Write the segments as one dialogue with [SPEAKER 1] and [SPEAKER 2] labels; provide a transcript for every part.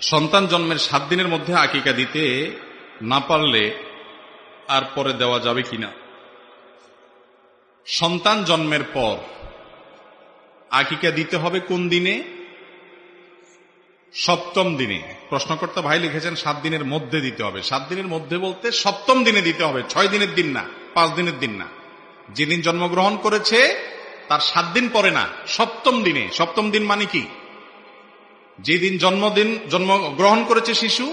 [SPEAKER 1] সন্তান জন্মের 7 দিনের মধ্যে আকিকা দিতে না পারলে আর পরে দেওয়া যাবে কিনা? সন্তান জন্মের পর আকিকা দিতে হবে কোন দিনে? 7ম দিনে। প্রশ্নকর্তা ভাই লিখেছেন 7 দিনের মধ্যে দিতে হবে। 7 দিনের মধ্যে বলতে 7ম দিনে দিতে হবে, 6 দিনের দিন না, 5 দিনের দিন না। যেদিন জন্মগ্রহণ করেছে তার 7 দিন পরে না, 7ম দিনে। 7ম দিন মানে কি? যেদিন জন্মগ্রহণ করেছে শিশু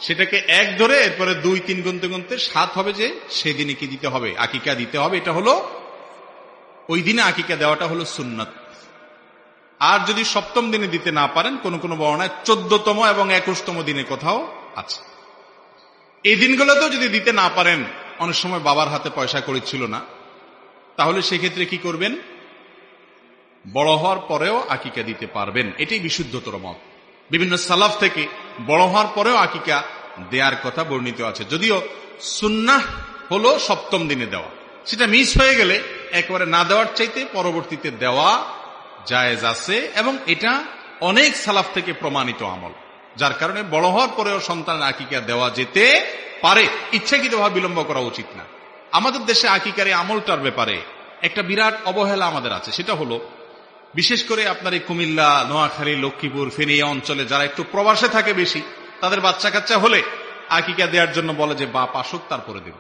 [SPEAKER 1] সেটাকে 1 ধরে এরপরে 2, 3 গুনতে গুনতে 7 হবে, যে সেদিনে কি দিতে হবে? আকিকা দিতে হবে। এটা হলো ওই দিনে আকিকা দেওয়াটা হলো সুন্নাত। আর যদি 7ম দিনে দিতে না পারেন, কোন কোন বর্ণনায় 14তম এবং 21তম দিনে কোথাও আছে। এই দিনগুলোতেও যদি দিতে না পারেন, অনেক সময় বাবার হাতে পয়সা কড়ি ছিল না, তাহলে সেক্ষেত্রে কি করবেন? বড় হওয়ার পরেও আকিকা দিতে পারবেন। এটাই বিশুদ্ধতর মত। বিভিন্ন সালাফ থেকে বড় হওয়ার পরেও আকিকা দেওয়ার কথা বর্ণিত আছে। যদিও সুন্নাহ হলো 7ম দিনে দেওয়া, সেটা মিস হয়ে গেলে একেবারে না দেওয়ার চাইতে পরবর্তীতে দেওয়া জায়েজ আছে, এবং এটা অনেক সালাফ থেকে প্রমাণিত আমল, যার কারণে বড় হওয়ার পরেও সন্তানের আকিকা দেওয়া যেতে পারে। ইচ্ছাকৃতভাবে বিলম্ব করা উচিত না। আমাদের দেশে আকিকার এই আমলটার ব্যাপারে একটা বিরাট অবহেলা আমাদের আছে। সেটা হলো, বিশেষ করে আপনার এই কুমিল্লা, নোয়াখালী, লক্ষ্মীপুর, ফেনী অঞ্চলে যারা একটু প্রবাসে থাকে বেশি, তাদের বাচ্চা কাচ্চা হলে আকিকা দেওয়ার জন্য বলে যে বাপ আসুক তারপরে দেব।